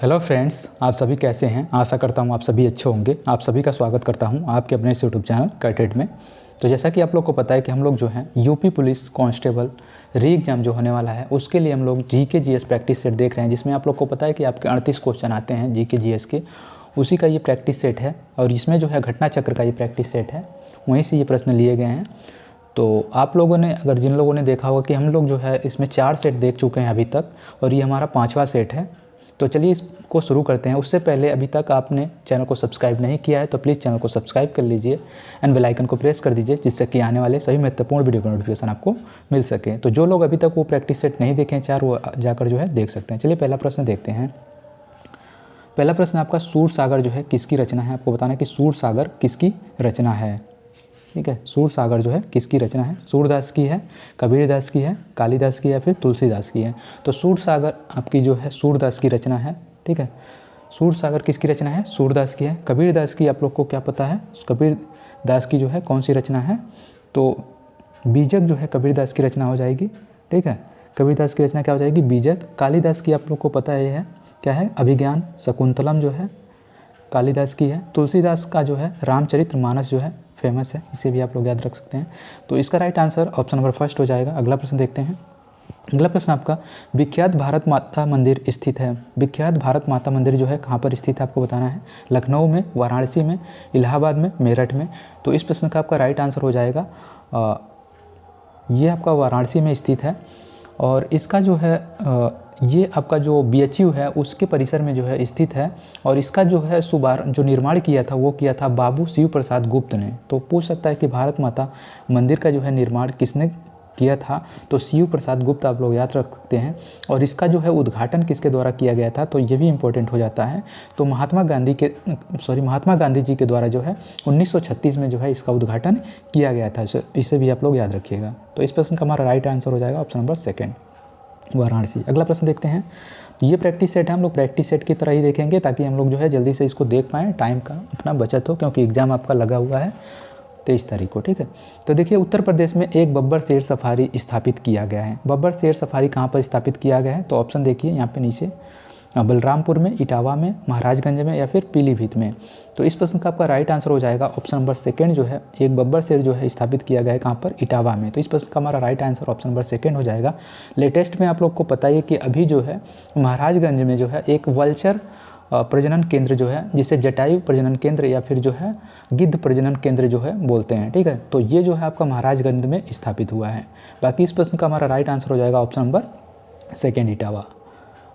Hello friends, आप सभी कैसे हैं। आशा करता हूं आप सभी अच्छे होंगे। आप सभी का स्वागत करता हूं आपके अपने इस यूट्यूब चैनल कैटेड में। तो जैसा कि आप लोग को पता है कि हम लोग जो हैं यूपी पुलिस कांस्टेबल री एग्ज़ाम जो होने वाला है उसके लिए हम लोग जीके जीएस प्रैक्टिस सेट देख रहे हैं, जिसमें आप लोग को पता है कि आपके 38 क्वेश्चन आते हैं जीके जीएस के। उसी का ये प्रैक्टिस सेट है और इसमें जो है घटना चक्र का ये प्रैक्टिस सेट है, वहीं से ये प्रश्न लिए गए हैं। तो आप लोगों ने जिन लोगों ने देखा होगा कि हम लोग जो है इसमें 4 सेट देख चुके हैं अभी तक और ये हमारा 5वां सेट है। तो चलिए इसको शुरू करते हैं। उससे पहले अभी तक आपने चैनल को सब्सक्राइब नहीं किया है तो प्लीज़ चैनल को सब्सक्राइब कर लीजिए एंड बेल आइकन को प्रेस कर दीजिए, जिससे कि आने वाले सभी महत्वपूर्ण वीडियो का नोटिफिकेशन आपको मिल सके। तो जो लोग अभी तक वो प्रैक्टिस सेट नहीं देखे हैं 4, वो जाकर जो है देख सकते हैं। चलिए पहला प्रश्न देखते हैं। पहला प्रश्न आपका सूरसागर जो है किसकी रचना है। आपको बताना है कि सूरसागर किसकी रचना है। ठीक है, सूरसागर जो है किसकी रचना है। सूरदास की है, कबीरदास की है, कालिदास की है, फिर तुलसीदास की है। तो सूरसागर आपकी जो है सूरदास की रचना है। ठीक है, सूरसागर किसकी रचना है, सूरदास की है। कबीरदास की आप लोग को क्या पता है, कबीरदास की जो है कौन सी रचना है, तो बीजक जो है कबीरदास की रचना हो जाएगी। ठीक है, कबीरदास की रचना क्या हो जाएगी, बीजक। कालिदास की आप लोग को पता है, है क्या है, अभिज्ञान शकुंतलम जो है कालिदास की है। तुलसीदास का जो है रामचरितमानस जो है फेमस है, इसे भी आप लोग याद रख सकते हैं। तो इसका right answer option number first हो जाएगा। अगला प्रश्न देखते हैं। अगला प्रश्न आपका, विख्यात भारत माता मंदिर स्थित है। विख्यात भारत माता मंदिर जो है कहाँ पर स्थित है, आपको बताना है। लखनऊ में, वाराणसी में, इलाहाबाद में, मेरठ में। तो इस प्रश्न का आपका राइट आंसर हो जाएगा ये आपका वाराणसी में स्थित है। और इसका जो है ये आपका जो बीएचयू है उसके परिसर में जो है स्थित है। और इसका जो है जो निर्माण किया था वो किया था बाबू शिव प्रसाद गुप्त ने। तो पूछ सकता है कि भारत माता मंदिर का जो है निर्माण किसने किया था, तो शिव प्रसाद गुप्त आप लोग याद रख सकते हैं। और इसका जो है उद्घाटन किसके द्वारा किया गया था, तो ये भी इम्पोर्टेंट हो जाता है। तो महात्मा गांधी जी के द्वारा जो है 1936 में जो है इसका उद्घाटन किया गया था। इसे भी आप लोग याद रखिएगा। तो इस प्रश्न का हमारा राइट आंसर हो जाएगा ऑप्शन नंबर सेकेंड, वाराणसी। अगला प्रश्न देखते हैं। तो ये प्रैक्टिस सेट है, हम लोग प्रैक्टिस सेट की तरह ही देखेंगे ताकि हम लोग जो है जल्दी से इसको देख पाएँ, टाइम का अपना बचत हो, क्योंकि एग्ज़ाम आपका लगा हुआ है 23 तारीख को। ठीक है, तो देखिए उत्तर प्रदेश में एक बब्बर शेर सफारी स्थापित किया गया है। बब्बर शेर सफारी कहाँ पर स्थापित किया गया है, तो ऑप्शन देखिए यहाँ पे नीचे, बलरामपुर में, इटावा में, महाराजगंज में या फिर पीलीभीत में। तो इस प्रश्न का आपका राइट आंसर हो जाएगा ऑप्शन नंबर सेकंड जो है, एक बब्बर शेर जो है स्थापित किया गया है कहाँ पर, इटावा में। तो इस प्रश्न का हमारा right answer option number second हो जाएगा। लेटेस्ट में आप लोग को पता है कि अभी जो है महाराजगंज में जो है एक वल्चर प्रजनन केंद्र जो है, जिसे जटायु प्रजनन केंद्र या फिर जो है गिद्ध प्रजनन केंद्र जो है बोलते हैं। ठीक है, तो ये जो है आपका महाराजगंज में स्थापित हुआ है। बाकी इस प्रश्न का हमारा राइट आंसर हो जाएगा ऑप्शन नंबर सेकेंड, इटावा।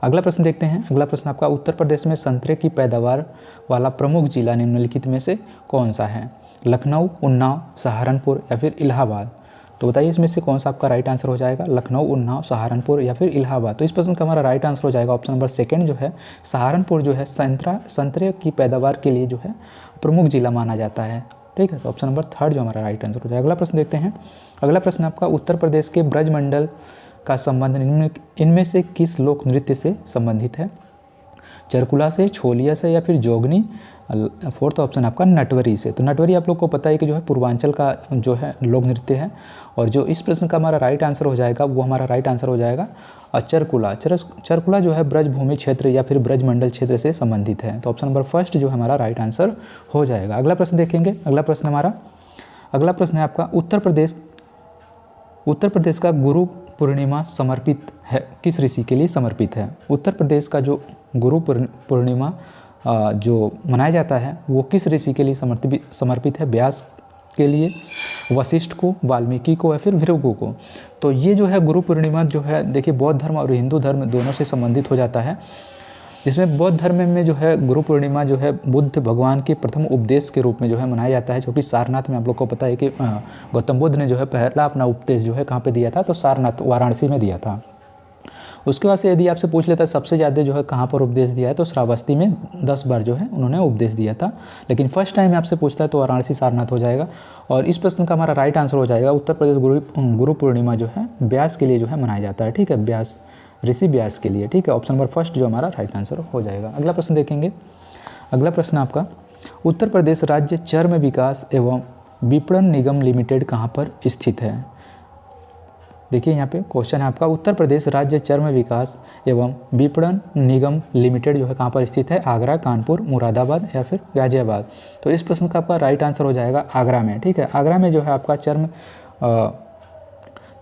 अगला प्रश्न देखते हैं। अगला प्रश्न आपका, उत्तर प्रदेश में संतरे की पैदावार वाला प्रमुख जिला निम्नलिखित में से कौन सा है। लखनऊ, उन्नाव, सहारनपुर या फिर इलाहाबाद। तो बताइए इसमें से कौन सा आपका राइट आंसर हो जाएगा, लखनऊ, उन्नाव, सहारनपुर या फिर इलाहाबाद। तो इस प्रश्न का हमारा राइट आंसर हो जाएगा ऑप्शन नंबर सेकंड जो है, सहारनपुर जो है संतरे की पैदावार के लिए जो है प्रमुख जिला माना जाता है। ठीक है, तो ऑप्शन नंबर थर्ड जो हमारा राइट आंसर हो जाएगा। अगला प्रश्न देखते हैं। अगला प्रश्न आपका, उत्तर प्रदेश के ब्रजमंडल का संबंध इनमें से किस लोक नृत्य से संबंधित है। चरकुला से, छोलिया से या फिर जोगनी। फोर्थ ऑप्शन आपका नटवरी से। तो नटवरी आप लोग को पता है कि जो है पूर्वांचल का जो है लोक नृत्य है। और जो इस प्रश्न का हमारा राइट आंसर हो जाएगा वो हमारा राइट आंसर हो जाएगा चरकुला। चरकुला जो है ब्रजभूमि क्षेत्र या फिर ब्रजमंडल क्षेत्र से संबंधित है। तो ऑप्शन नंबर फर्स्ट जो हमारा राइट आंसर हो जाएगा। अगला प्रश्न देखेंगे। अगला प्रश्न है आपका, उत्तर प्रदेश का गुरु पूर्णिमा समर्पित है किस ऋषि के लिए समर्पित है। उत्तर प्रदेश का जो गुरु पूर्णिमा जो मनाया जाता है वो किस ऋषि के लिए समर्पित है। व्यास के लिए, वशिष्ठ को, वाल्मीकि को या फिर भृगु को। तो ये जो है गुरु पूर्णिमा जो है देखिए बौद्ध धर्म और हिंदू धर्म दोनों से संबंधित हो जाता है, जिसमें बौद्ध धर्म में जो है गुरु पूर्णिमा जो है बुद्ध भगवान के प्रथम उपदेश के रूप में जो है मनाया जाता है, जो कि सारनाथ में आप लोग को पता है कि गौतम बुद्ध ने जो है पहला अपना उपदेश जो है कहाँ पे दिया था, तो सारनाथ वाराणसी में दिया था। उसके बाद से यदि आपसे पूछ लेता है सबसे ज़्यादा जो है कहाँ पर उपदेश दिया है, तो श्रावस्ती में 10 बार जो है उन्होंने उपदेश दिया था। लेकिन फर्स्ट टाइम आपसे पूछता है तो वाराणसी सारनाथ हो जाएगा। और इस प्रश्न का हमारा राइट आंसर हो जाएगा, उत्तर प्रदेश गुरु पूर्णिमा जो है व्यास के लिए जो है मनाया जाता है। ठीक है, व्यास, ऋषि व्यास के लिए। ठीक है, ऑप्शन नंबर फर्स्ट जो हमारा राइट आंसर हो जाएगा। अगला प्रश्न देखेंगे। अगला प्रश्न आपका, उत्तर प्रदेश राज्य चर्म विकास एवं विपणन निगम लिमिटेड कहाँ पर स्थित है। देखिए यहाँ पे क्वेश्चन है आपका, उत्तर प्रदेश राज्य चर्म विकास एवं विपणन निगम लिमिटेड जो है कहाँ पर स्थित है? आगरा, कानपुर, मुरादाबाद या फिर गाजियाबाद। तो इस प्रश्न का आपका राइट आंसर हो जाएगा आगरा में। ठीक है, आगरा में जो है आपका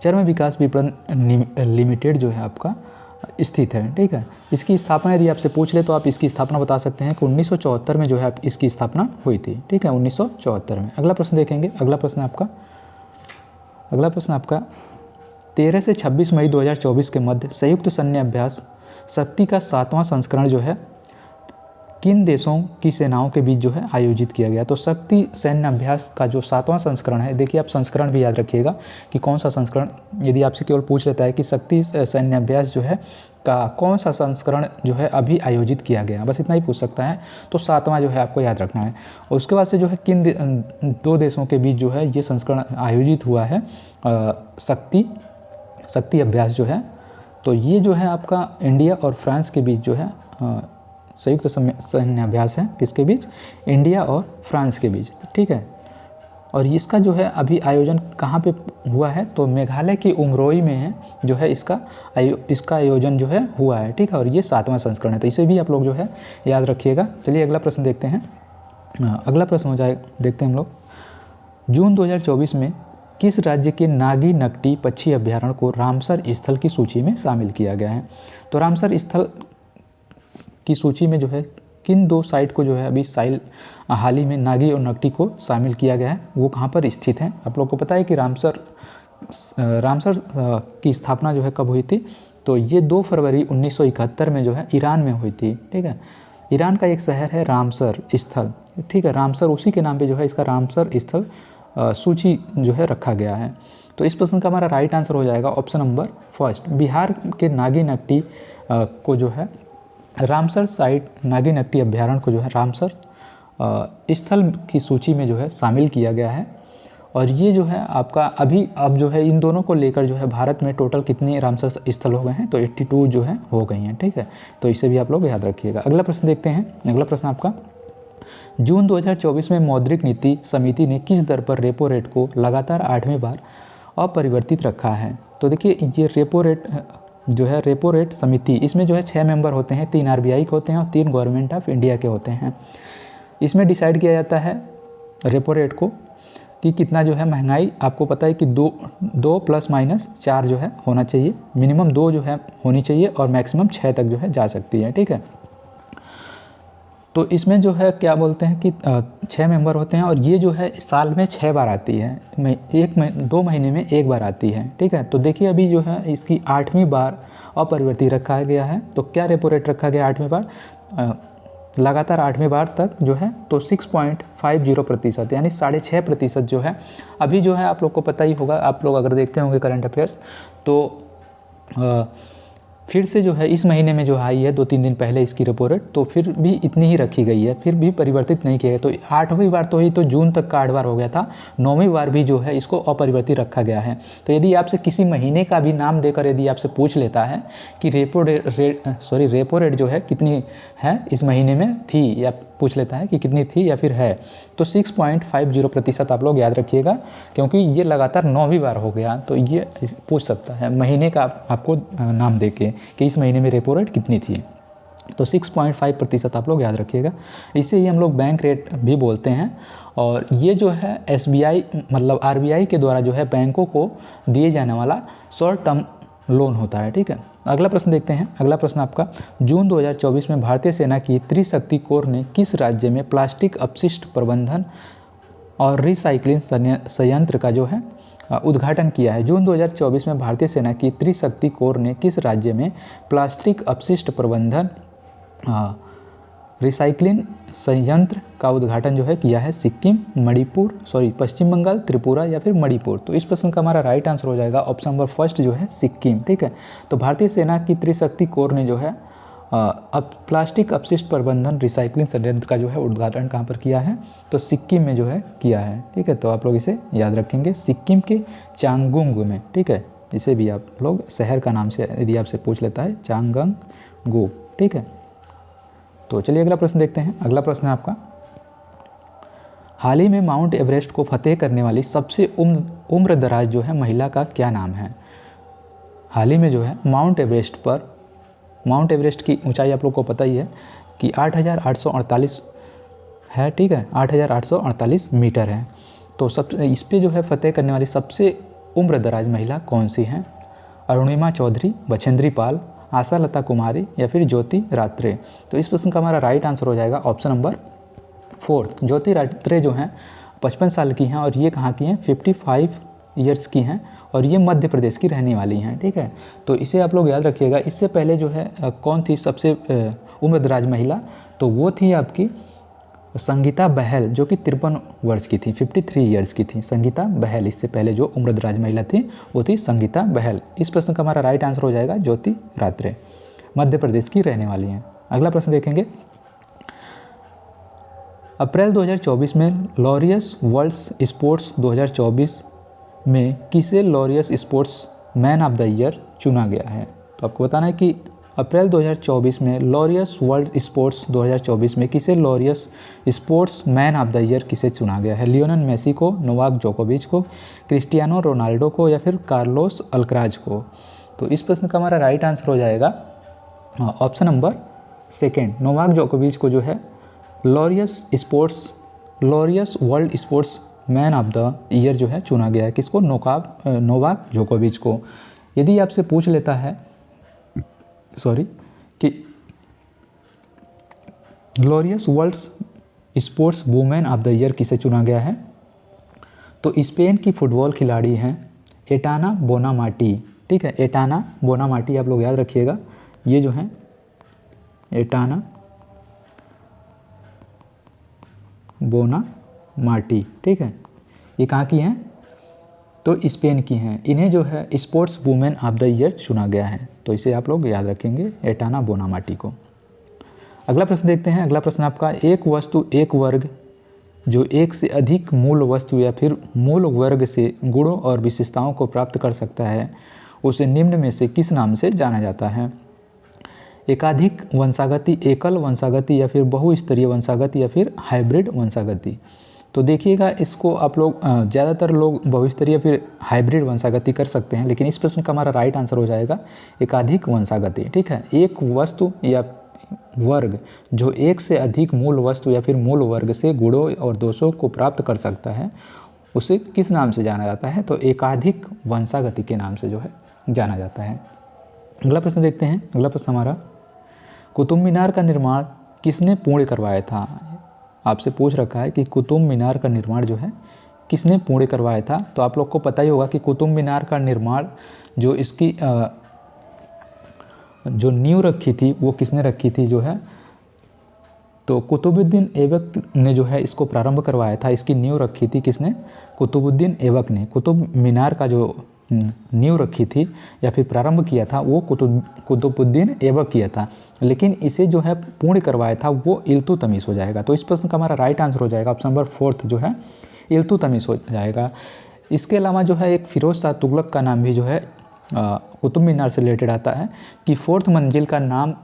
चर्म विकास विपणन लिमिटेड जो है आपका स्थित है। ठीक है, इसकी स्थापना यदि आपसे पूछ ले तो आप इसकी स्थापना बता सकते हैं कि 1974 में जो है इसकी स्थापना हुई थी। ठीक है, 1974 में। अगला प्रश्न देखेंगे। अगला प्रश्न आपका 13 से 26 मई 2024 के मध्य संयुक्त सैन्य अभ्यास शक्ति का 7वां संस्करण जो है किन देशों की सेनाओं के बीच जो है आयोजित किया गया? तो शक्ति सैन्य अभ्यास का जो 7वां संस्करण है, देखिए आप संस्करण भी याद रखिएगा कि कौन सा संस्करण, यदि आपसे केवल पूछ लेता है कि शक्ति सैन्य अभ्यास जो है का कौन सा संस्करण जो है अभी आयोजित किया गया, बस इतना ही पूछ सकता है। तो 7वां जो है आपको याद रखना है। और उसके बाद से जो है किन दो देशों के बीच जो है ये संस्करण आयोजित हुआ है शक्ति अभ्यास जो है, तो ये जो है आपका इंडिया और फ्रांस के बीच जो है संयुक्त सैन्य अभ्यास है। किसके बीच? इंडिया और फ्रांस के बीच। ठीक है, और इसका जो है अभी आयोजन कहाँ पे हुआ है? तो मेघालय की उमरोई में है जो है इसका आयोजन जो है हुआ है। ठीक है, और ये 7वां संस्करण है, तो इसे भी आप लोग जो है याद रखिएगा। चलिए अगला प्रश्न देखते हैं। अगला प्रश्न हो जाए, देखते हैं हम लोग, जून 2024 में किस राज्य के नागी नकटी पक्षी अभ्यारण्य को रामसर स्थल की सूची में शामिल किया गया है? तो रामसर स्थल की सूची में जो है किन दो साइट को जो है अभी हाल ही में नागी और नकटी को शामिल किया गया है, वो कहाँ पर स्थित हैं? आप लोग को पता है कि रामसर की स्थापना जो है कब हुई थी? तो ये 2 फरवरी 1971 में जो है ईरान में हुई थी। ठीक है, ईरान का एक शहर है रामसर स्थल। ठीक है, रामसर उसी के नाम पे जो है इसका रामसर स्थल सूची जो है रखा गया है। तो इस प्रश्न का हमारा राइट आंसर हो जाएगा ऑप्शन नंबर फर्स्ट। बिहार के नागी नकटी को जो है रामसर साइट, नागी नकटी अभ्यारण्य को जो है रामसर स्थल की सूची में जो है शामिल किया गया है। और ये जो है आपका अब जो है इन दोनों को लेकर जो है भारत में टोटल कितने रामसर स्थल हो गए हैं? तो 82 जो है हो गई हैं। ठीक है, तो इसे भी आप लोग याद रखिएगा। अगला प्रश्न देखते हैं। अगला प्रश्न आपका, जून 2024 में मौद्रिक नीति समिति ने किस दर पर रेपो रेट को लगातार 8वीं बार अपरिवर्तित रखा है? तो देखिए ये रेपो रेट जो है रेपो रेट समिति, इसमें जो है 6 मेंबर होते हैं, 3 RBI के होते हैं और 3 गवर्नमेंट ऑफ इंडिया के होते हैं। इसमें डिसाइड किया जाता है रेपो रेट को कि कितना जो है महंगाई, आपको पता है कि 2 ± 4 जो है होना चाहिए, मिनिमम 2 जो है होनी चाहिए और मैक्सिमम 6 तक जो है जा सकती है। ठीक है, तो इसमें जो है क्या बोलते हैं कि 6 मेंबर होते हैं और ये जो है साल में 6 बार आती है, 2 महीने में 1 बार आती है। ठीक है, तो देखिए अभी जो है इसकी 8वीं बार अपरिवर्तित रखा गया है। तो क्या रेपो रेट रखा गया 8वीं बार? लगातार 8वीं बार तक जो है तो 6.50% यानी 6.5% जो है अभी जो है, आप लोग को पता ही होगा, आप लोग अगर देखते होंगे करंट अफेयर्स, तो फिर से जो है इस महीने में जो आई है 2-3 दिन पहले इसकी रेपो रेट, तो फिर भी इतनी ही रखी गई है, फिर भी परिवर्तित नहीं किया गया। तो 8वीं बार तो ही तो जून तक का 8 बार हो गया था, 9वीं बार भी जो है इसको अपरिवर्तित रखा गया है। तो यदि आपसे किसी महीने का भी नाम देकर यदि आपसे पूछ लेता है कि रेपो रेट जो है कितनी है इस महीने में थी, या पूछ लेता है कि कितनी थी या फिर है, तो 6.50% आप लोग याद रखिएगा, क्योंकि ये लगातार 9वीं बार हो गया। तो ये पूछ सकता है महीने का आपको नाम देके कि इस महीने में रेपो रेट कितनी थी। तो 6.5% आप लोग याद रखिएगा। इसे ही हम लोग बैंक रेट भी बोलते हैं। और ये जो है SBI मतलब RBI के द्वारा जो है बैंकों को दिए जाने वाला शॉर्ट टर्म लोन होता है। ठीक है, अगला प्रश्न देखते हैं। अगला प्रश्न आपका, जून 2024 में भारतीय सेना की त्रिशक्ति कोर ने किस राज्य में प्लास्टिक अपशिष्ट प्रबंधन और रिसाइक्लिंग संयंत्र का जो है उद्घाटन किया है? जून 2024 में भारतीय सेना की त्रिशक्ति कोर ने किस राज्य में प्लास्टिक अपशिष्ट प्रबंधन रिसाइक्लिंग संयंत्र का उद्घाटन जो है किया है? सिक्किम, पश्चिम बंगाल, त्रिपुरा या फिर मणिपुर। तो इस प्रश्न का हमारा राइट आंसर हो जाएगा ऑप्शन नंबर फर्स्ट जो है सिक्किम। ठीक है, तो भारतीय सेना की त्रिशक्ति कोर ने जो है अब प्लास्टिक अपशिष्ट प्रबंधन रिसाइक्लिंग संयंत्र का जो है उद्घाटन कहाँ पर किया है? तो सिक्किम में जो है किया है। ठीक है, तो आप लोग इसे याद रखेंगे, सिक्किम के चांगुंग में। ठीक है, इसे भी आप लोग शहर का नाम से यदि आपसे पूछ लेता है, चांगंगू। ठीक है, तो चलिए अगला प्रश्न देखते हैं। अगला प्रश्न है आपका, हाल ही में माउंट एवरेस्ट को फतेह करने वाली सबसे उम्र दराज जो है महिला का क्या नाम है? हाल ही में जो है माउंट एवरेस्ट की ऊंचाई आप लोग को पता ही है कि 8,848 है, ठीक है, 8,848 मीटर है। तो सब इस पे जो है फतेह करने वाली सबसे उम्र दराज महिला कौन सी हैं? अरुणिमा चौधरी, बछेंद्री पाल, आशा लता कुमारी या फिर ज्योति रात्रे। तो इस प्रश्न का हमारा राइट आंसर हो जाएगा ऑप्शन नंबर 4। ज्योति रात्रे जो हैं 55 साल की हैं और ये कहाँ की हैं? 55 ईयर्स की हैं और ये मध्य प्रदेश की रहने वाली हैं, ठीक है। तो इसे आप लोग याद रखिएगा। इससे पहले जो है कौन थी सबसे उम्र दराज महिला? तो वो थी आपकी संगीता बहल, जो कि 53 वर्ष की थी, 53 ईयर्स की थी संगीता बहल। इससे पहले जो उम्र दराज महिला थी वो थी संगीता बहल। इस प्रश्न का हमारा राइट आंसर हो जाएगा ज्योति रात्रे, मध्य प्रदेश की रहने वाली हैं। अगला प्रश्न देखेंगे। अप्रैल 2024 में लॉरियस वर्ल्ड स्पोर्ट्स 2024 में किसे Laureus sports man of the year चुना गया है? तो आपको बताना है कि अप्रैल 2024 में लॉरियस वर्ल्ड स्पोर्ट्स 2024 में किसे Laureus sports man of the year किसे चुना गया है? लियोनेल मेसी को, नोवाक जोकोविच को, क्रिस्टियानो रोनाल्डो को या फिर कार्लोस अल्कराज को? तो इस प्रश्न का हमारा राइट आंसर हो जाएगा ऑप्शन नंबर 2, नोवाक जोकोविच को जो है Laureus world sports man of the year जो है चुना गया है। किसको? नोवाक जोकोविच को। यदि आपसे पूछ लेता है कि Laureus world sports women of the year किसे चुना गया है, तो स्पेन की फुटबॉल खिलाड़ी हैं एटाना बोनामाटी, ठीक है। एटाना बोनामाटी आप लोग याद रखिएगा। ये जो हैं एटाना बोनामाटी, ठीक है, ये कहाँ की हैं? तो स्पेन की हैं। इन्हें जो है sports women of the year चुना गया है। तो इसे आप लोग याद रखेंगे, एटाना बोनामाटी को। अगला प्रश्न देखते हैं। अगला प्रश्न आपका, एक वस्तु एक वर्ग जो एक से अधिक मूल वस्तु या फिर मूल वर्ग से गुणों और विशेषताओं को प्राप्त कर सकता है, उसे निम्न में से किस नाम से जाना जाता है? एकाधिक वंशागति, एकल वंशागति या फिर बहुस्तरीय वंशागति या फिर हाइब्रिड वंशागति? तो देखिएगा, इसको आप लोग ज़्यादातर लोग बहुस्तरीय फिर हाइब्रिड वंशागति कर सकते हैं, लेकिन इस प्रश्न का हमारा राइट आंसर हो जाएगा एकाधिक वंशागति, ठीक है। एक वस्तु या वर्ग जो एक से अधिक मूल वस्तु या फिर मूल वर्ग से गुणों और दोषों को प्राप्त कर सकता है, उसे किस नाम से जाना जाता है? तो एकाधिक वंशागति के नाम से जो है जाना जाता है। अगला प्रश्न देखते हैं। अगला प्रश्न हमारा, कुतुब मीनार का निर्माण किसने पूर्ण करवाया था? आपसे पूछ रखा है कि कुतुब मीनार का निर्माण जो है किसने पूर्ण करवाया था? तो आप लोग को पता ही होगा कि कुतुब मीनार का निर्माण जो इसकी जो नींव रखी थी वो किसने रखी थी जो है? तो कुतुबुद्दीन ऐबक ने जो है इसको प्रारंभ करवाया था। इसकी नींव रखी थी किसने? कुतुबुद्दीन ऐबक ने। कुतुब मीनार का जो नींव रखी थी या फिर प्रारंभ किया था वो कुतुबुद्दीन ऐबक किया था, लेकिन इसे जो है पूर्ण करवाया था वो इल्तुतमिश हो जाएगा। तो इस प्रश्न का हमारा राइट आंसर हो जाएगा ऑप्शन नंबर 4 जो है इल्तुतमिश हो जाएगा। इसके अलावा जो है एक फिरोज शाह तुगलक का नाम भी जो है कुतुब मीनार से रिलेटेड आता है कि 4th मंजिल का नाम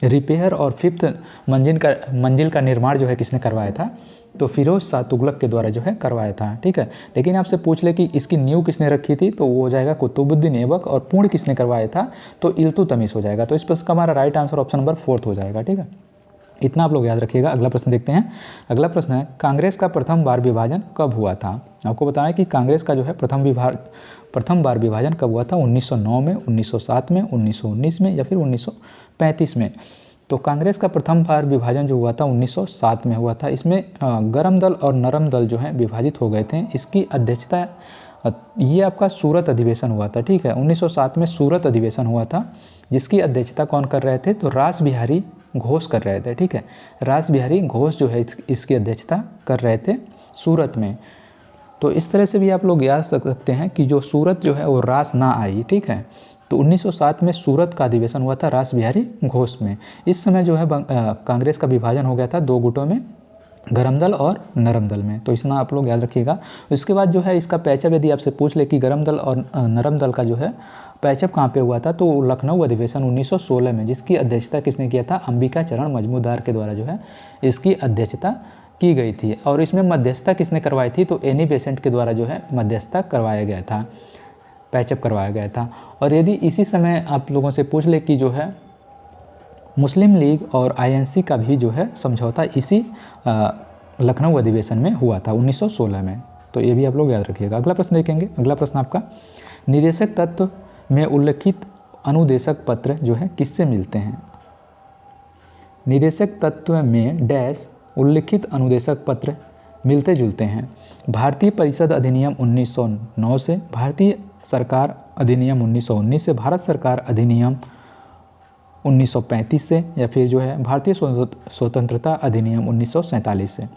रिपेयर और 5th मंजिल का निर्माण जो है किसने करवाया था? तो फिरोज शाह तुगलक के द्वारा जो है करवाया था, ठीक है। लेकिन आपसे पूछ ले कि इसकी नींव किसने रखी थी, तो वो हो जाएगा कुतुबुद्दीन ऐबक, और पूर्ण किसने करवाया था? तो इल्तुतमिश हो जाएगा। तो इस प्रश्न का हमारा राइट आंसर ऑप्शन नंबर 4 हो जाएगा, ठीक है। इतना आप लोग याद रखिएगा। अगला प्रश्न देखते हैं। अगला प्रश्न है, कांग्रेस का प्रथम बार विभाजन कब हुआ था? आपको बताना है कि कांग्रेस का जो है प्रथम बार विभाजन कब हुआ था? 1909 में, 1907 में, 1919 में या फिर 1935 में? तो कांग्रेस का प्रथम बार विभाजन जो हुआ था 1907 में हुआ था। इसमें गरम दल और नरम दल जो है विभाजित हो गए थे। इसकी अध्यक्षता ये आपका सूरत अधिवेशन हुआ था, ठीक है। 1907 में सूरत अधिवेशन हुआ था, जिसकी अध्यक्षता कौन कर रहे थे? तो रास बिहारी घोष कर रहे थे, ठीक है। रास बिहारी घोष जो है इसकी अध्यक्षता कर रहे थे सूरत में। तो इस तरह से भी आप लोग याद रख सकते हैं कि जो सूरत जो है वो रास ना आई, ठीक है। तो 1907 में सूरत का अधिवेशन हुआ था रास बिहारी घोष में। इस समय जो है कांग्रेस का विभाजन हो गया था 2 गुटों में, गरम दल और नरम दल में। तो इतना आप लोग याद रखिएगा। इसके बाद जो है इसका पैचअप यदि आपसे पूछ ले कि गरम दल और नरम दल का जो है पैचअप कहाँ पे हुआ था, तो लखनऊ अधिवेशन 1916 में, जिसकी अध्यक्षता किसने किया था? अंबिका चरण मजमूदार के द्वारा जो है इसकी अध्यक्षता की गई थी। और इसमें मध्यस्थता किसने करवाई थी? तो एनी बेसेंट के द्वारा जो है मध्यस्थता करवाया गया था। पैचअप करवाया गया था। और यदि इसी समय आप लोगों से पूछ ले कि जो है मुस्लिम लीग और आईएनसी का भी जो है समझौता इसी लखनऊ अधिवेशन में हुआ था 1916 में, तो ये भी आप लोग याद रखिएगा। अगला प्रश्न देखेंगे। अगला प्रश्न आपका, निदेशक तत्व में उल्लिखित अनुदेशक पत्र जो है किससे मिलते हैं? निदेशक तत्व में डैश उल्लिखित अनुदेशक पत्र मिलते जुलते हैं। भारतीय परिषद अधिनियम 1909 से, भारतीय सरकार अधिनियम 1919 से, भारत सरकार अधिनियम 1935 से, या फिर जो है भारतीय स्वतंत्रता अधिनियम 1947 से।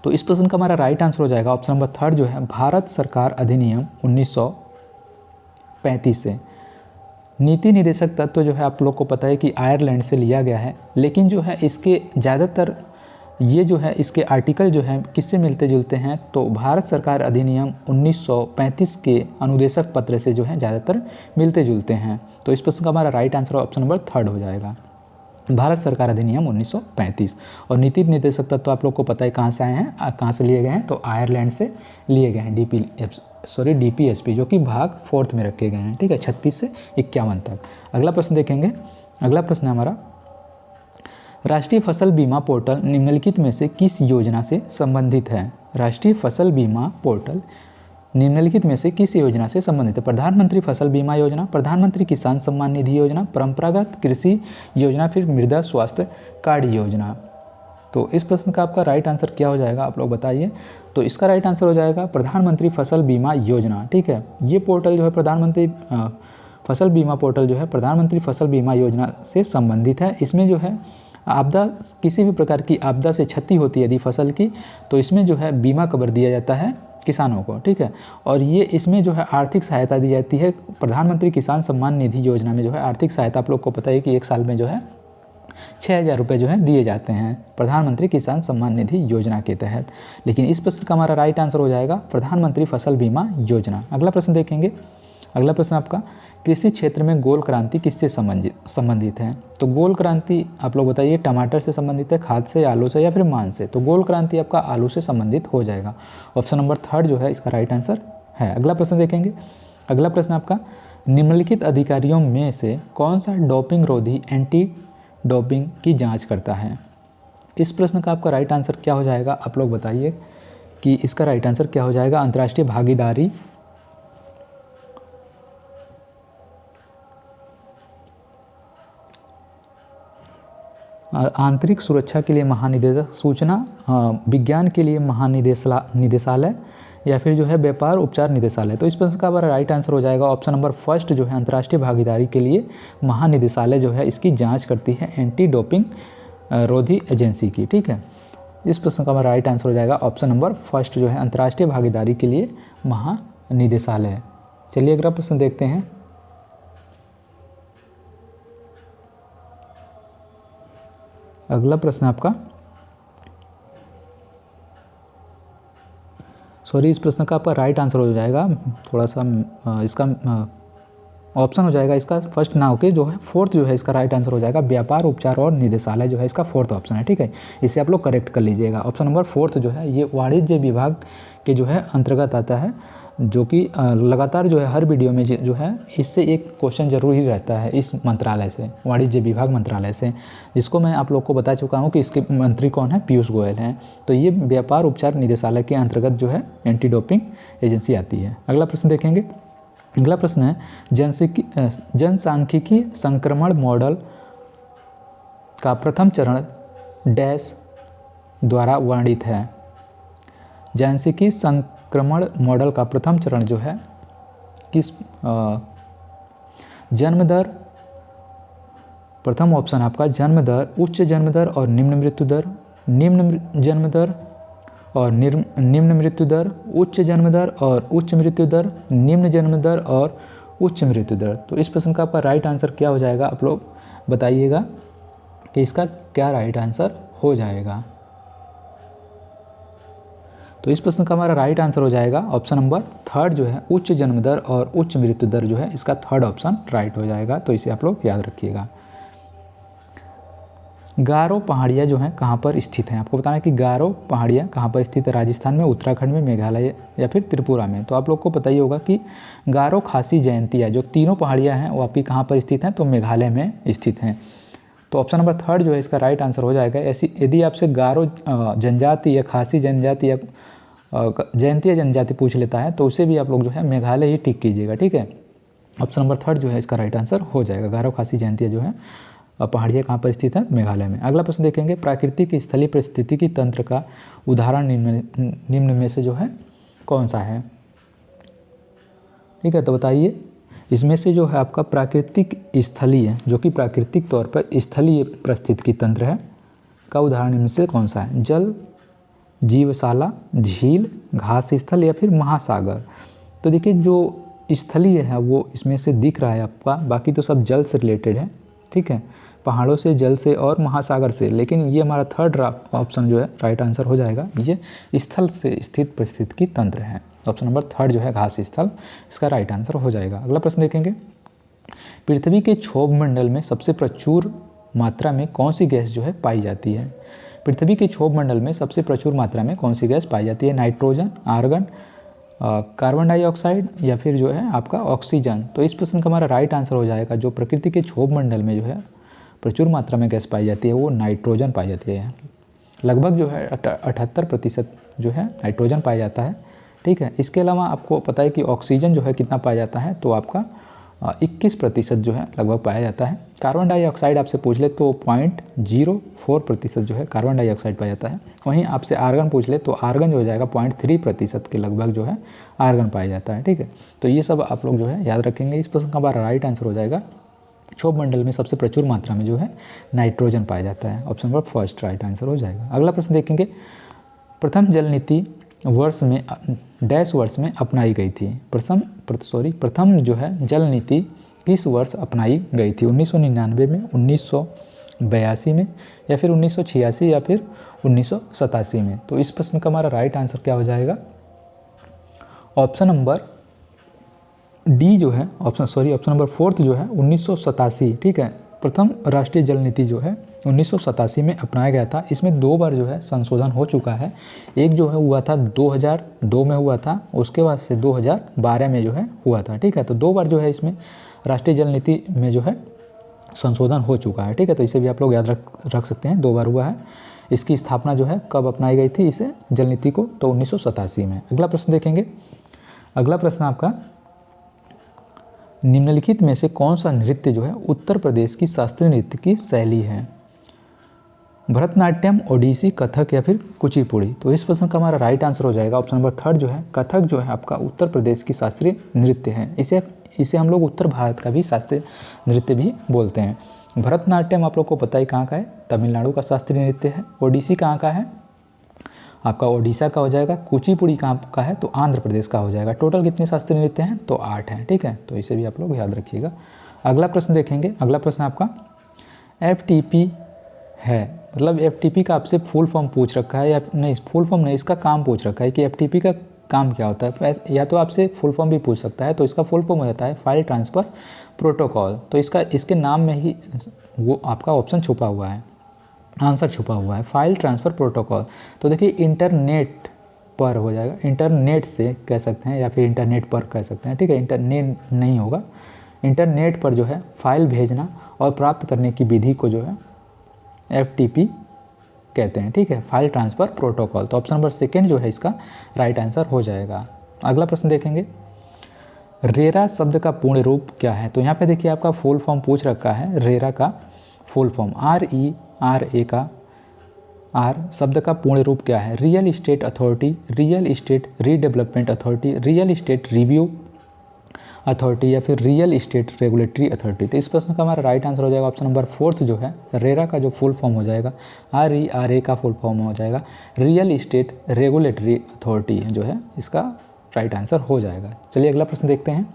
तो इस प्रश्न का हमारा राइट आंसर हो जाएगा ऑप्शन नंबर थर्ड जो है भारत सरकार अधिनियम 1935 से। नीति निदेशक तत्व जो है आप लोग को पता है कि आयरलैंड से लिया गया है, लेकिन जो है इसके ज़्यादातर ये जो है इसके आर्टिकल जो है किससे मिलते जुलते हैं, तो भारत सरकार अधिनियम 1935 के अनुदेशक पत्र से जो है ज़्यादातर मिलते जुलते हैं। तो इस प्रश्न का हमारा right answer option number third हो जाएगा, भारत सरकार अधिनियम 1935। और नीति निदेशक तत्व आप लोग को पता है कहाँ से आए हैं, कहाँ से लिए गए हैं, तो आयरलैंड से लिए गए हैं, DPSP जो कि भाग 4 में रखे गए हैं, ठीक है, 36 से 51 तक। अगला प्रश्न देखेंगे। अगला प्रश्न है हमारा, राष्ट्रीय फसल बीमा पोर्टल निम्नलिखित में से किस योजना से संबंधित है? राष्ट्रीय फसल बीमा पोर्टल निम्नलिखित में से किस योजना से संबंधित है? प्रधानमंत्री फसल बीमा योजना, प्रधानमंत्री किसान सम्मान निधि योजना, परंपरागत कृषि योजना, फिर मृदा स्वास्थ्य कार्ड योजना। तो इस प्रश्न का आपका राइट आंसर क्या हो जाएगा, आप लोग बताइए। तो इसका राइट आंसर हो जाएगा प्रधानमंत्री फसल बीमा योजना, ठीक है। ये पोर्टल जो है प्रधानमंत्री फसल बीमा पोर्टल जो है प्रधानमंत्री फसल बीमा योजना से संबंधित है। इसमें जो है आपदा, किसी भी प्रकार की आपदा से क्षति होती है यदि फसल की, तो इसमें जो है बीमा कवर दिया जाता है किसानों को, ठीक है। और ये इसमें जो है आर्थिक सहायता दी जाती है। प्रधानमंत्री किसान सम्मान निधि योजना में जो है आर्थिक सहायता आप लोग को पता है कि एक साल में जो है 6,000 रुपये जो है दिए जाते हैं प्रधानमंत्री किसान सम्मान निधि योजना के तहत। लेकिन इस प्रश्न का हमारा राइट आंसर हो जाएगा प्रधानमंत्री फसल बीमा योजना। अगला प्रश्न देखेंगे। अगला प्रश्न आपका, कृषि क्षेत्र में गोल क्रांति किससे संबंधित है? तो गोल क्रांति आप लोग बताइए, टमाटर से संबंधित है, खाद से, आलू से, या फिर मांस से? तो गोल क्रांति आपका आलू से संबंधित हो जाएगा। ऑप्शन नंबर थर्ड जो है इसका राइट आंसर है। अगला प्रश्न देखेंगे। अगला प्रश्न आपका, निम्नलिखित अधिकारियों में से कौन सा डोपिंग रोधी एंटी डोपिंग की जाँच करता है? इस प्रश्न का आपका राइट आंसर क्या हो जाएगा, आप लोग बताइए कि इसका राइट आंसर क्या हो जाएगा। अंतर्राष्ट्रीय भागीदारी, आंतरिक सुरक्षा के लिए महानिदेशक, सूचना विज्ञान के लिए महानिदेशालय, या फिर जो है व्यापार उपचार निदेशालय। तो इस प्रश्न का हमारा राइट आंसर हो जाएगा ऑप्शन नंबर फर्स्ट जो है अंतर्राष्ट्रीय भागीदारी के लिए महानिदेशालय जो है इसकी जांच करती है एंटी डोपिंग रोधी एजेंसी की, ठीक है। इस प्रश्न का हमारा राइट आंसर हो जाएगा ऑप्शन नंबर फर्स्ट जो है अंतर्राष्ट्रीय भागीदारी के लिए महानिदेशालय। चलिए अगला प्रश्न देखते हैं। अगला प्रश्न आपका, सॉरी, इस प्रश्न का आपका राइट आंसर हो जाएगा, थोड़ा सा इसका ऑप्शन हो जाएगा इसका फर्स्ट ना होके जो है फोर्थ जो है इसका राइट आंसर हो जाएगा व्यापार उपचार और निदेशालय जो है इसका फोर्थ ऑप्शन है, ठीक है। इसे आप लोग करेक्ट कर लीजिएगा। ऑप्शन नंबर फोर्थ जो है ये वाणिज्य विभाग के जो है अंतर्गत आता है, जो कि लगातार जो है हर वीडियो में जो है इससे एक क्वेश्चन जरूर ही रहता है इस मंत्रालय से, वाणिज्य विभाग मंत्रालय से, जिसको मैं आप लोग को बता चुका हूँ कि इसके मंत्री कौन है, पीयूष गोयल हैं। तो ये व्यापार उपचार निदेशालय के अंतर्गत जो है एंटी डोपिंग एजेंसी आती है। अगला प्रश्न देखेंगे। अगला प्रश्न है, जनसांख्यिकी संक्रमण मॉडल का प्रथम चरण डैश द्वारा वर्णित है। जनसांख्यिकी संक्रमण मॉडल का प्रथम चरण जो है किस जन्म दर, प्रथम ऑप्शन आपका जन्म दर, उच्च जन्म दर और निम्न मृत्यु दर, निम्न जन्म दर और निम्न मृत्यु दर, उच्च जन्म दर और उच्च मृत्यु दर, निम्न जन्म दर और उच्च मृत्यु दर। तो इस प्रश्न का आपका राइट आंसर क्या हो जाएगा, आप लोग बताइएगा कि इसका क्या राइट आंसर हो जाएगा। तो इस प्रश्न का हमारा राइट आंसर हो जाएगा ऑप्शन नंबर थर्ड जो है उच्च जन्म दर और उच्च मृत्यु दर जो है इसका थर्ड ऑप्शन राइट हो जाएगा। तो इसे आप लोग याद रखिएगा। गारो पहाड़ियाँ जो हैं कहाँ पर स्थित हैं? आपको बताना है कि गारो पहाड़ियाँ कहाँ पर स्थित है? राजस्थान में, उत्तराखंड में, मेघालय या फिर त्रिपुरा में। तो आप लोग को पता ही होगा कि गारो, खासी, जयंतिया जो तीनों पहाड़ियाँ हैं वो आपकी कहाँ पर स्थित हैं? तो मेघालय में स्थित हैं। तो ऑप्शन नंबर 3 जो है इसका राइट आंसर हो जाएगा। ऐसी यदि आपसे गारो जनजाति या खासी जनजाति या जयंतिया जनजाति पूछ लेता है तो उसे भी आप लोग जो है मेघालय ही टिक कीजिएगा, ठीक है। ऑप्शन नंबर 3 जो है इसका राइट आंसर हो जाएगा। गारो, खासी, जयंतिया जो है पहाड़ियाँ कहाँ पर स्थित है? मेघालय में। अगला प्रश्न देखेंगे, प्राकृतिक स्थलीय परिस्थितिकी तंत्र का उदाहरण निम्न में से जो है कौन सा है? ठीक है, तो बताइए इसमें से जो है आपका प्राकृतिक स्थलीय, जो कि प्राकृतिक तौर पर स्थलीय परिस्थितिकी तंत्र है, का उदाहरण इनमें से कौन सा है? जल, जीवशाला, झील, घास स्थल या फिर महासागर। तो देखिए जो स्थलीय है वो इसमें से दिख रहा है आपका, बाकी तो सब जल से रिलेटेड है, ठीक है, पहाड़ों से, जल से और महासागर से। लेकिन ये हमारा 3rd ऑप्शन जो है राइट आंसर हो जाएगा, ये स्थल से स्थित परिस्थितिकी तंत्र है। ऑप्शन नंबर 3 जो है घास स्थल, इसका राइट आंसर हो जाएगा। अगला प्रश्न देखेंगे, पृथ्वी के क्षोभ मंडल में सबसे प्रचुर मात्रा में कौन सी गैस जो है पाई जाती है? पृथ्वी के क्षोभ मंडल में सबसे प्रचुर मात्रा में कौन सी गैस पाई जाती है? नाइट्रोजन, आर्गन, कार्बन डाइऑक्साइड या फिर जो है आपका ऑक्सीजन। तो इस प्रश्न का हमारा राइट आंसर हो जाएगा, जो प्रकृति के क्षोभ मंडल में जो है प्रचुर मात्रा में गैस पाई जाती है वो नाइट्रोजन पाई जाती है। लगभग जो है 78% जो है नाइट्रोजन पाया जाता है, ठीक है। इसके अलावा आपको पता है कि ऑक्सीजन जो है कितना पाया जाता है? तो आपका 21% जो है लगभग पाया जाता है। कार्बन डाइऑक्साइड आपसे पूछ ले तो 0.04% जो है कार्बन डाइऑक्साइड पाया जाता है। वहीं आपसे आर्गन पूछ ले तो आर्गन जो हो जाएगा 0.3% के लगभग जो है आर्गन पाया जाता है, ठीक है। तो ये सब आप लोग जो है याद रखेंगे। इस प्रश्न का हमारा राइट आंसर हो जाएगा, क्षोभ मंडल में सबसे प्रचुर मात्रा में जो है नाइट्रोजन पाया जाता है। ऑप्शन नंबर 1 राइट आंसर हो जाएगा। अगला प्रश्न देखेंगे, प्रथम जल नीति वर्ष में डैश वर्ष में अपनाई गई थी? प्रथम जो है जल नीति किस वर्ष अपनाई गई थी? 1999 में, 1982 में या फिर 1986 या फिर 1987 में? तो इस प्रश्न का हमारा राइट आंसर क्या हो जाएगा? ऑप्शन नंबर डी जो है, ऑप्शन नंबर 4 जो है 1987, ठीक है। प्रथम राष्ट्रीय जल नीति जो है 1987 में अपनाया गया था। इसमें 2 बार जो है संशोधन हो चुका है। एक जो है हुआ था 2002 में हुआ था, उसके बाद से 2012 में जो है हुआ था, ठीक है। तो 2 बार जो है इसमें राष्ट्रीय जल नीति में जो है संशोधन हो चुका है, ठीक है। तो इसे भी आप लोग याद रख सकते हैं, 2 बार हुआ है। इसकी स्थापना जो है कब अपनाई गई थी इसे जल नीति को? तो 1987 में। अगला प्रश्न देखेंगे, अगला प्रश्न आपका, निम्नलिखित में से कौन सा नृत्य जो है उत्तर प्रदेश की शास्त्रीय नृत्य की शैली है? भरतनाट्यम, ओडिसी, कथक या फिर कुचिपुड़ी? तो इस प्रश्न का हमारा राइट आंसर हो जाएगा ऑप्शन नंबर 3 जो है कथक जो है आपका उत्तर प्रदेश की शास्त्रीय नृत्य है। इसे हम लोग उत्तर भारत का भी शास्त्रीय नृत्य भी बोलते हैं। भरतनाट्यम आप लोग को पता ही कहाँ का है? तमिलनाडु का शास्त्रीय नृत्य है। ओडिसी कहाँ का है? आपका ओडिशा का हो जाएगा। कुचिपुड़ी कहाँ का है? तो आंध्र प्रदेश का हो जाएगा। टोटल कितने शास्त्रीय नृत्य हैं? तो 8 हैं, ठीक है। तो इसे भी आप लोग याद रखिएगा। अगला प्रश्न देखेंगे, अगला प्रश्न आपका FTP है, मतलब FTP का आपसे फुल फॉर्म पूछ रखा है, या नहीं फुल फॉर्म नहीं, इसका काम पूछ रखा है कि FTP का काम क्या होता है। या तो आपसे फुल फॉर्म भी पूछ सकता है, तो इसका फुल फॉर्म हो जाता है फाइल ट्रांसफ़र प्रोटोकॉल। तो इसके नाम में ही वो आपका ऑप्शन छुपा हुआ है, आंसर छुपा हुआ है, फाइल ट्रांसफ़र प्रोटोकॉल। तो देखिए इंटरनेट पर हो जाएगा, इंटरनेट से कह सकते हैं या फिर इंटरनेट पर कह सकते हैं, ठीक है। इंटरनेट नहीं होगा, इंटरनेट पर जो है फाइल भेजना और प्राप्त करने की विधि को जो है FTP कहते हैं, ठीक है, फाइल ट्रांसफ़र प्रोटोकॉल। तो ऑप्शन नंबर 2 जो है इसका राइट आंसर हो जाएगा। अगला प्रश्न देखेंगे, रेरा शब्द का पूर्ण रूप क्या है? तो यहाँ पे देखिए आपका फुल फॉर्म पूछ रखा है, रेरा का फुल फॉर्म RERA का आर शब्द का पूर्ण रूप क्या है? Real estate authority, real estate redevelopment authority, real estate review authority या फिर रियल इस्टेट रेगुलेटरी अथॉरिटी? तो इस प्रश्न का हमारा राइट आंसर हो जाएगा ऑप्शन नंबर 4 जो है रेरा का जो फुल फॉर्म हो जाएगा, RERA का फुल फॉर्म हो जाएगा रियल इस्टेट रेगुलेटरी अथॉरिटी जो है इसका राइट आंसर हो जाएगा। चलिए अगला प्रश्न देखते हैं।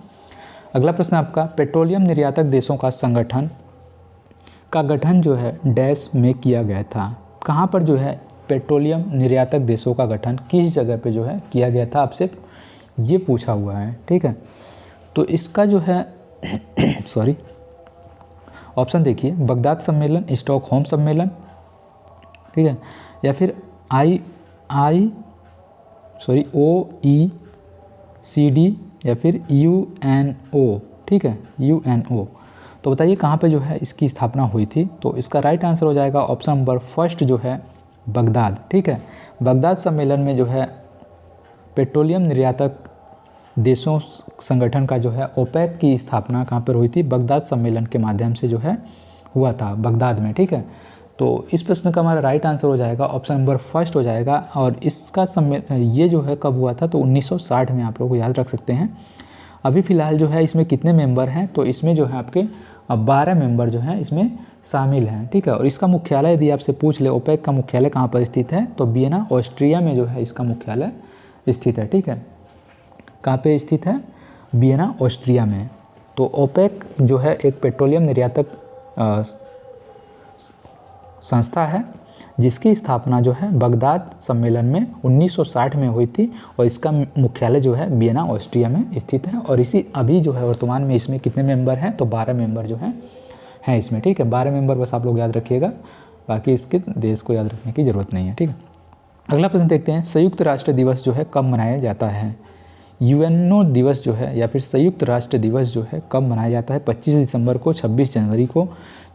अगला प्रश्न आपका, पेट्रोलियम निर्यातक देशों का संगठन का गठन जो है डैश में किया गया था? कहाँ पर जो है पेट्रोलियम निर्यातक देशों का गठन किस जगह पे जो है किया गया था, आपसे ये पूछा हुआ है, ठीक है। तो इसका जो है ऑप्शन देखिए, बगदाद सम्मेलन, स्टॉकहोम सम्मेलन, ठीक है, या फिर OECD या फिर UNO, ठीक है, UNO। तो बताइए कहाँ पे जो है इसकी स्थापना हुई थी। तो इसका राइट आंसर हो जाएगा ऑप्शन नंबर फर्स्ट जो है बगदाद, ठीक है। बगदाद सम्मेलन में जो है पेट्रोलियम निर्यातक देशों संगठन का जो है ओपेक की स्थापना कहाँ पर हुई थी, बगदाद सम्मेलन के माध्यम से जो है हुआ था बगदाद में, ठीक है। तो इस प्रश्न का हमारा राइट आंसर हो जाएगा ऑप्शन नंबर फर्स्ट हो जाएगा। और इसका ये जो है कब हुआ था, तो 1960 में आप लोग याद रख सकते हैं। अभी फ़िलहाल जो है इसमें कितने मेंबर हैं, तो इसमें जो है आपके 12 मेंबर जो हैं इसमें शामिल हैं, ठीक है। और इसका मुख्यालय यदि आपसे पूछ ले ओपेक का मुख्यालय कहाँ पर स्थित है, तो वियना ऑस्ट्रिया में जो है इसका मुख्यालय स्थित है, ठीक है। कहाँ पे स्थित है, वियना ऑस्ट्रिया में। तो ओपेक जो है एक पेट्रोलियम निर्यातक संस्था है जिसकी स्थापना जो है बगदाद सम्मेलन में 1960 में हुई थी और इसका मुख्यालय जो है वियना ऑस्ट्रिया में स्थित है। और इसी अभी जो है वर्तमान में इसमें कितने मेंबर हैं, तो 12 मेंबर जो हैं इसमें, ठीक है। 12 मेंबर बस आप लोग याद रखिएगा, बाकी इसके देश को याद रखने की ज़रूरत नहीं है, ठीक है। अगला प्रश्न देखते हैं, संयुक्त राष्ट्र दिवस जो है कब मनाया जाता है। यूएनओ दिवस जो है या फिर संयुक्त राष्ट्र दिवस जो है कब मनाया जाता है, 25 दिसंबर को, 26 जनवरी को,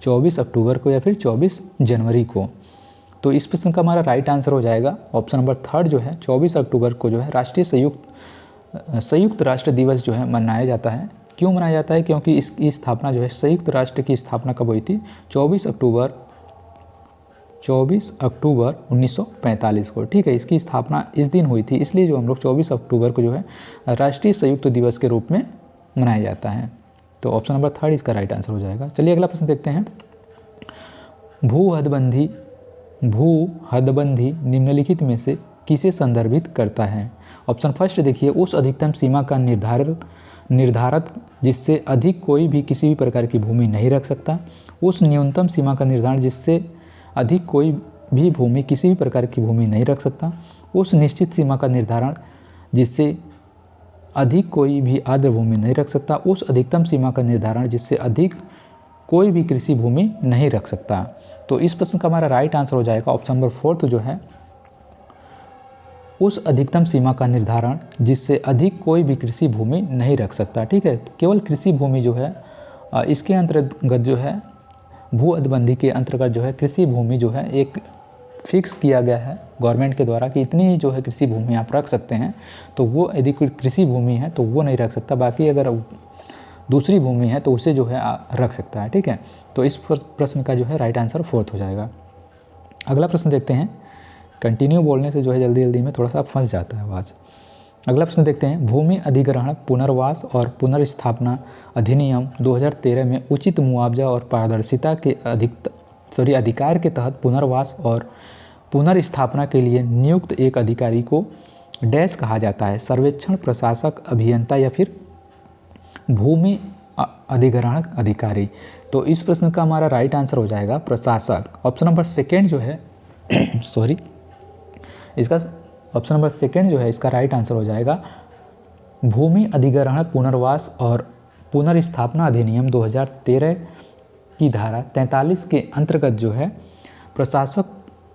24 अक्टूबर को या फिर 24 जनवरी को। तो इस प्रश्न का हमारा राइट आंसर हो जाएगा ऑप्शन नंबर थर्ड जो है 24 अक्टूबर को जो है राष्ट्रीय संयुक्त राष्ट्र दिवस जो है मनाया जाता है। क्यों मनाया जाता है, क्योंकि इसकी स्थापना जो है संयुक्त राष्ट्र की स्थापना कब हुई थी, 24 अक्टूबर 1945 को, ठीक है। इसकी स्थापना इस दिन हुई थी, इसलिए जो हम लोग 24 अक्टूबर को जो है राष्ट्रीय संयुक्त दिवस के रूप में मनाया जाता है। तो ऑप्शन नंबर थर्ड इसका राइट आंसर हो जाएगा। चलिए अगला प्रश्न देखते हैं, भू हदबंदी निम्नलिखित में से किसे संदर्भित करता है। ऑप्शन फर्स्ट देखिए, उस अधिकतम सीमा का निर्धारक जिससे अधिक कोई भी किसी भी प्रकार की भूमि नहीं रख सकता। उस न्यूनतम सीमा का निर्धारण जिससे अधिक कोई भी भूमि किसी भी प्रकार की भूमि नहीं रख सकता। उस निश्चित सीमा का निर्धारण जिससे अधिक कोई भी आर्द्र भूमि नहीं रख सकता। उस अधिकतम सीमा का निर्धारण जिससे अधिक कोई भी कृषि भूमि नहीं रख सकता। तो इस प्रश्न का हमारा राइट आंसर हो जाएगा ऑप्शन नंबर फोर्थ जो है उस अधिकतम सीमा का निर्धारण जिससे अधिक कोई भी कृषि भूमि नहीं रख सकता, ठीक है। केवल कृषि भूमि जो है इसके अंतर्गत जो है भू हदबंदी के अंतर्गत जो है कृषि भूमि जो है एक फिक्स किया गया है गवर्नमेंट के द्वारा कि इतनी ही जो है कृषि भूमि आप रख सकते हैं। तो वो यदि कोई कृषि भूमि है तो वो नहीं रख सकता, बाकी अगर दूसरी भूमि है तो उसे जो है रख सकता है, ठीक है। तो इस प्रश्न का जो है राइट आंसर फोर्थ हो जाएगा। अगला प्रश्न देखते हैं, कंटिन्यू बोलने से जो है जल्दी जल्दी में थोड़ा सा फंस जाता है आवाज़। अगला प्रश्न देखते हैं, भूमि अधिग्रहण पुनर्वास और पुनर्स्थापना अधिनियम 2013 में उचित मुआवजा और पारदर्शिता के अधिकार के तहत पुनर्वास और पुनर्स्थापना के लिए नियुक्त एक अधिकारी को डैश कहा जाता है, सर्वेक्षण प्रशासक, अभियंता या फिर भूमि अधिग्रहण अधिकारी। तो इस प्रश्न का हमारा राइट आंसर हो जाएगा प्रशासक। ऑप्शन नंबर सेकेंड जो है इसका ऑप्शन नंबर सेकेंड जो है इसका राइट आंसर हो जाएगा भूमि अधिग्रहण पुनर्वास और पुनर्स्थापना अधिनियम 2013 की धारा 43 के अंतर्गत जो है प्रशासक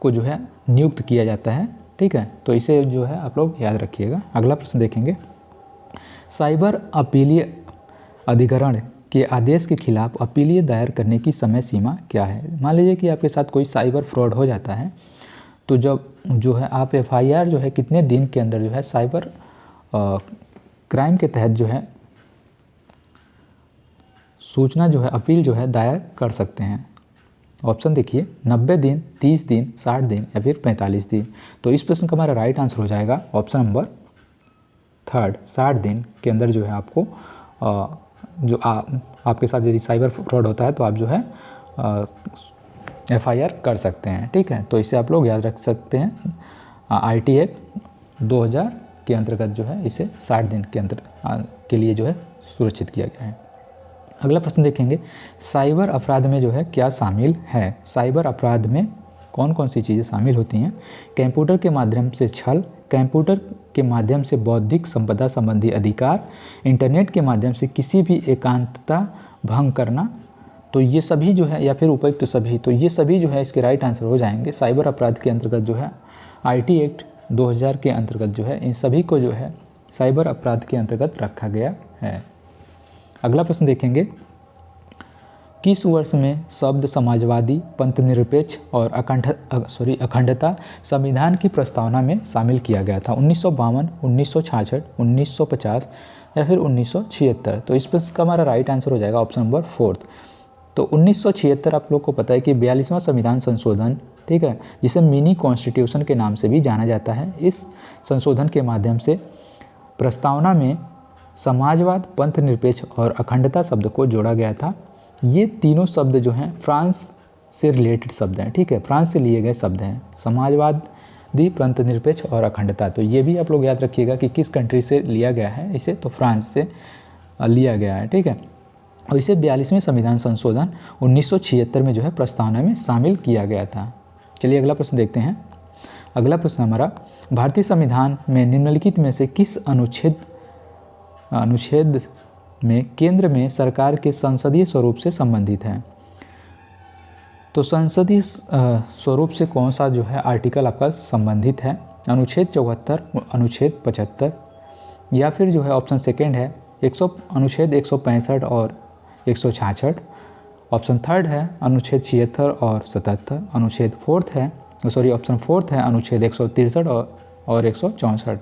को जो है नियुक्त किया जाता है, ठीक है। तो इसे जो है आप लोग याद रखिएगा। अगला प्रश्न देखेंगे, साइबर अपीलीय अधिग्रहण के आदेश के खिलाफ अपीलीय दायर करने की समय सीमा क्या है। मान लीजिए कि आपके साथ कोई साइबर फ्रॉड हो जाता है, तो जब जो है आप FIR जो है कितने दिन के अंदर जो है साइबर क्राइम के तहत जो है सूचना जो है अपील जो है दायर कर सकते हैं। ऑप्शन देखिए, 90 दिन, 30 दिन, 60 दिन या फिर 45 दिन। तो इस प्रश्न का हमारा राइट आंसर हो जाएगा ऑप्शन नंबर थर्ड, 60 दिन के अंदर जो है आपको आपके साथ यदि साइबर फ्रॉड होता है तो आप जो है FIR कर सकते हैं, ठीक है। तो इसे आप लोग याद रख सकते हैं। IT एक्ट 2000 के अंतर्गत जो है इसे 60 दिन के लिए जो है सुरक्षित किया गया है। अगला प्रश्न देखेंगे, साइबर अपराध में जो है क्या शामिल है। साइबर अपराध में कौन कौन सी चीज़ें शामिल होती हैं। कंप्यूटर के माध्यम से छल, कंप्यूटर के माध्यम से बौद्धिक संपदा संबंधी अधिकार, इंटरनेट के माध्यम से किसी भी एकांतता भंग करना, तो ये सभी जो है, या फिर उपयुक्त सभी, तो ये सभी जो है इसके राइट आंसर हो जाएंगे। साइबर अपराध के अंतर्गत जो है IT एक्ट 2000 के अंतर्गत जो है इन सभी को जो है साइबर अपराध के अंतर्गत रखा गया है। अगला प्रश्न देखेंगे, किस वर्ष में शब्द समाजवादी, पंथनिरपेक्ष और अखंडता संविधान की प्रस्तावना में शामिल किया गया था? 1952, 1966, 1950 या फिर 1976? तो इस प्रश्न का हमारा राइट आंसर हो जाएगा ऑप्शन नंबर 4। तो 1976 आप लोग को पता है कि 42वां संविधान संशोधन, ठीक है, जिसे मिनी कॉन्स्टिट्यूशन के नाम से भी जाना जाता है। इस संशोधन के माध्यम से प्रस्तावना में समाजवाद, पंथनिरपेक्ष और अखंडता शब्द को जोड़ा गया था। ये तीनों शब्द जो हैं फ्रांस से रिलेटेड शब्द हैं, ठीक है, फ्रांस से लिए गए शब्द हैं, समाजवादी, पंथनिरपेक्ष और अखंडता। तो ये भी आप लोग याद रखिएगा कि किस कंट्री से लिया गया है इसे, तो फ्रांस से लिया गया है, ठीक है। और इसे 42वें संविधान संशोधन 1976 में जो है प्रस्तावना में शामिल किया गया था। चलिए अगला प्रश्न देखते हैं। अगला प्रश्न हमारा, भारतीय संविधान में निम्नलिखित में से किस अनुच्छेद में केंद्र में सरकार के संसदीय स्वरूप से संबंधित है? तो संसदीय स्वरूप से कौन सा जो है आर्टिकल आपका संबंधित है? अनुच्छेद 74, अनुच्छेद 75 या फिर जो है ऑप्शन सेकेंड है अनुच्छेद 165 और 166, ऑप्शन थर्ड है अनुच्छेद 76 और 77, अनुच्छेद ऑप्शन फोर्थ है अनुच्छेद 163 और 164।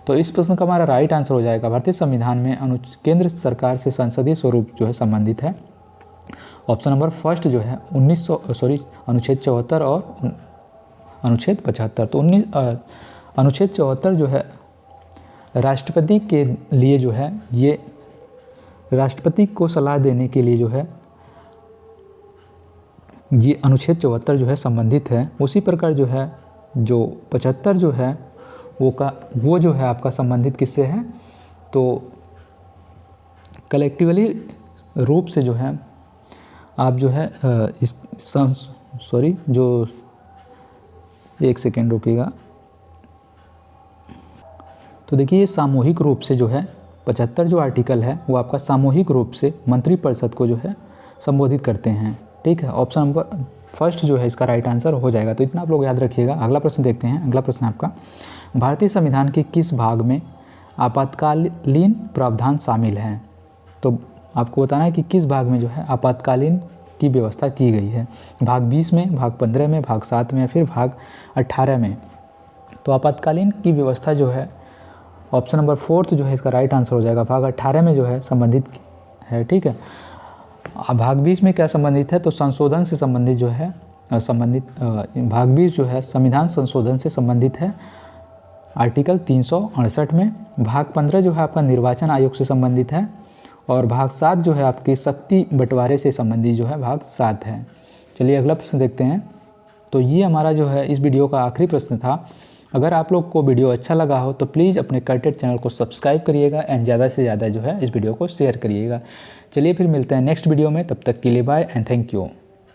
तो इस प्रश्न का हमारा राइट आंसर हो जाएगा, भारतीय संविधान में केंद्र सरकार से संसदीय स्वरूप जो है संबंधित है। ऑप्शन नंबर फर्स्ट जो है अनुच्छेद 74 और अनुच्छेद 75। तो अनुच्छेद 74 जो है राष्ट्रपति के लिए जो है, ये राष्ट्रपति को सलाह देने के लिए जो है ये अनुच्छेद 74 जो है संबंधित है। उसी प्रकार जो है जो 75 जो है वो जो है आपका संबंधित किससे है? तो कलेक्टिवली रूप से जो है आप जो है जो एक सेकेंड रुकिएगा। तो देखिए ये सामूहिक रूप से जो है 75 जो आर्टिकल है वो आपका सामूहिक रूप से मंत्रिपरिषद को जो है संबोधित करते हैं, ठीक है। ऑप्शन नंबर फर्स्ट जो है इसका राइट आंसर हो जाएगा। तो इतना आप लोग याद रखिएगा। अगला प्रश्न देखते हैं। अगला प्रश्न आपका, भारतीय संविधान के किस भाग में आपातकालीन प्रावधान शामिल हैं? तो आपको बताना है कि किस भाग में जो है आपातकालीन की व्यवस्था की गई है। भाग 20 में, भाग 15 में, भाग 7 में या फिर भाग 18 में? तो आपातकालीन की व्यवस्था जो है ऑप्शन नंबर 4 जो है इसका राइट आंसर हो जाएगा, भाग 18 में जो है संबंधित है, ठीक है। भाग 20 में क्या संबंधित है? तो संशोधन से संबंधित जो है भाग 20 जो है संविधान संशोधन से संबंधित है आर्टिकल 368 में। भाग 15 जो है आपका निर्वाचन आयोग से संबंधित है और भाग 7 जो है आपकी शक्ति बंटवारे से संबंधित जो है भाग 7 है। चलिए अगला प्रश्न देखते हैं। तो ये हमारा जो है इस वीडियो का आखिरी प्रश्न था। अगर आप लोग को वीडियो अच्छा लगा हो तो प्लीज़ अपने कटेड चैनल को सब्सक्राइब करिएगा एंड ज़्यादा से ज़्यादा जो है इस वीडियो को शेयर करिएगा। चलिए फिर मिलते हैं नेक्स्ट वीडियो में, तब तक के लिए बाय एंड थैंक यू।